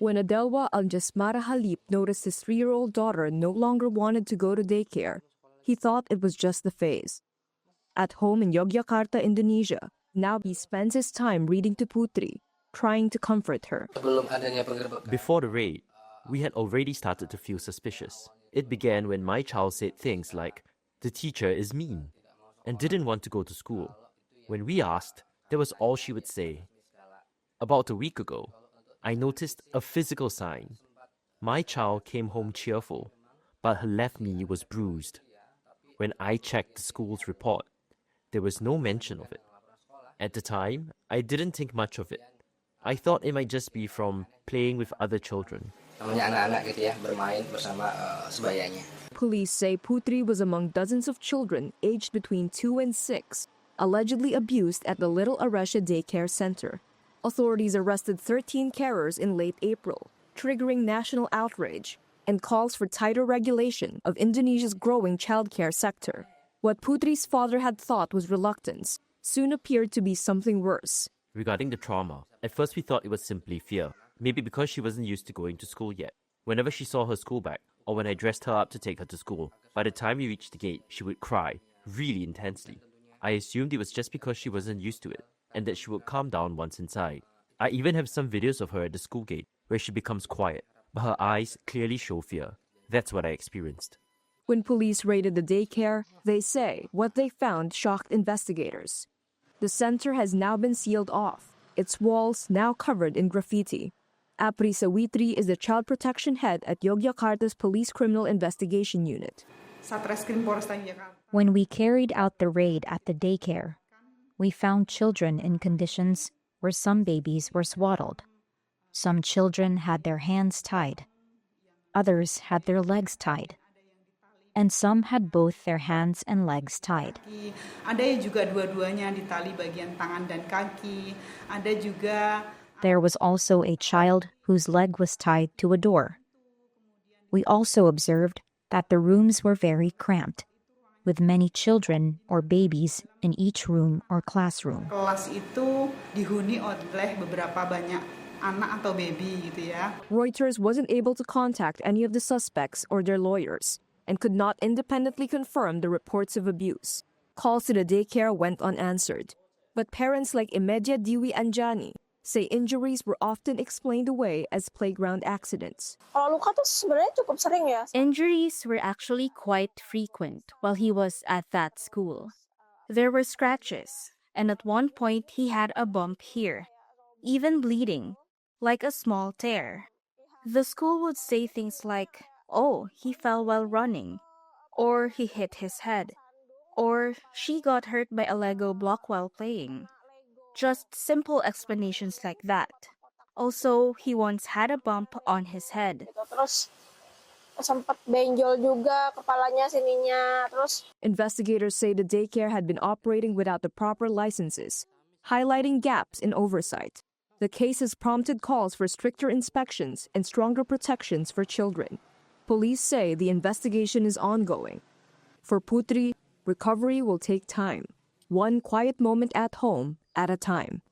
When Adelwa Aljasmara Halip noticed his 3-year-old daughter no longer wanted to go to daycare, he thought it was just the phase. At home in Yogyakarta, Indonesia, now he spends his time reading to Putri, trying to comfort her. Before the raid, we had already started to feel suspicious. It began when my child said things like, "The teacher is mean," and didn't want to go to school. When we asked, that was all she would say. About a week ago, I noticed a physical sign. My child came home cheerful, but her left knee was bruised. When I checked the school's report, there was no mention of it. At the time, I didn't think much of it. I thought it might just be from playing with other children. Police say Putri was among dozens of children aged between 2 and 6, allegedly abused at the Little Aresha Daycare Center. Authorities arrested 13 carers in late April, triggering national outrage and calls for tighter regulation of Indonesia's growing childcare sector. What Putri's father had thought was reluctance soon appeared to be something worse. Regarding the trauma, at first we thought it was simply fear, maybe because she wasn't used to going to school yet. Whenever she saw her school bag, or when I dressed her up to take her to school, by the time we reached the gate, she would cry, really intensely. I assumed it was just because she wasn't used to it, and that she would calm down once inside. I even have some videos of her at the school gate, where she becomes quiet, but her eyes clearly show fear. That's what I experienced. When police raided the daycare, they say what they found shocked investigators. The center has now been sealed off, its walls now covered in graffiti. Apri Sawitri is the child protection head at Yogyakarta's Police Criminal Investigation Unit. When we carried out the raid at the daycare, we found children in conditions where some babies were swaddled. Some children had their hands tied. Others had their legs tied. And some had both their hands and legs tied. There was also a child whose leg was tied to a door. We also observed that the rooms were very cramped, with many children or babies in each room or classroom. Reuters wasn't able to contact any of the suspects or their lawyers, and could not independently confirm the reports of abuse. Calls to the daycare went unanswered. But parents like Imedya Diwi Anjani say injuries were often explained away as playground accidents. Injuries were actually quite frequent while he was at that school. There were scratches, and at one point he had a bump here, even bleeding, like a small tear. The school would say things like, "Oh, he fell while running," or "he hit his head," or "she got hurt by a Lego block while playing." Just simple explanations like that. Also, he once had a bump on his head. Investigators say the daycare had been operating without the proper licenses, highlighting gaps in oversight. The case has prompted calls for stricter inspections and stronger protections for children. Police say the investigation is ongoing. For Putri, recovery will take time, one quiet moment at home at a time.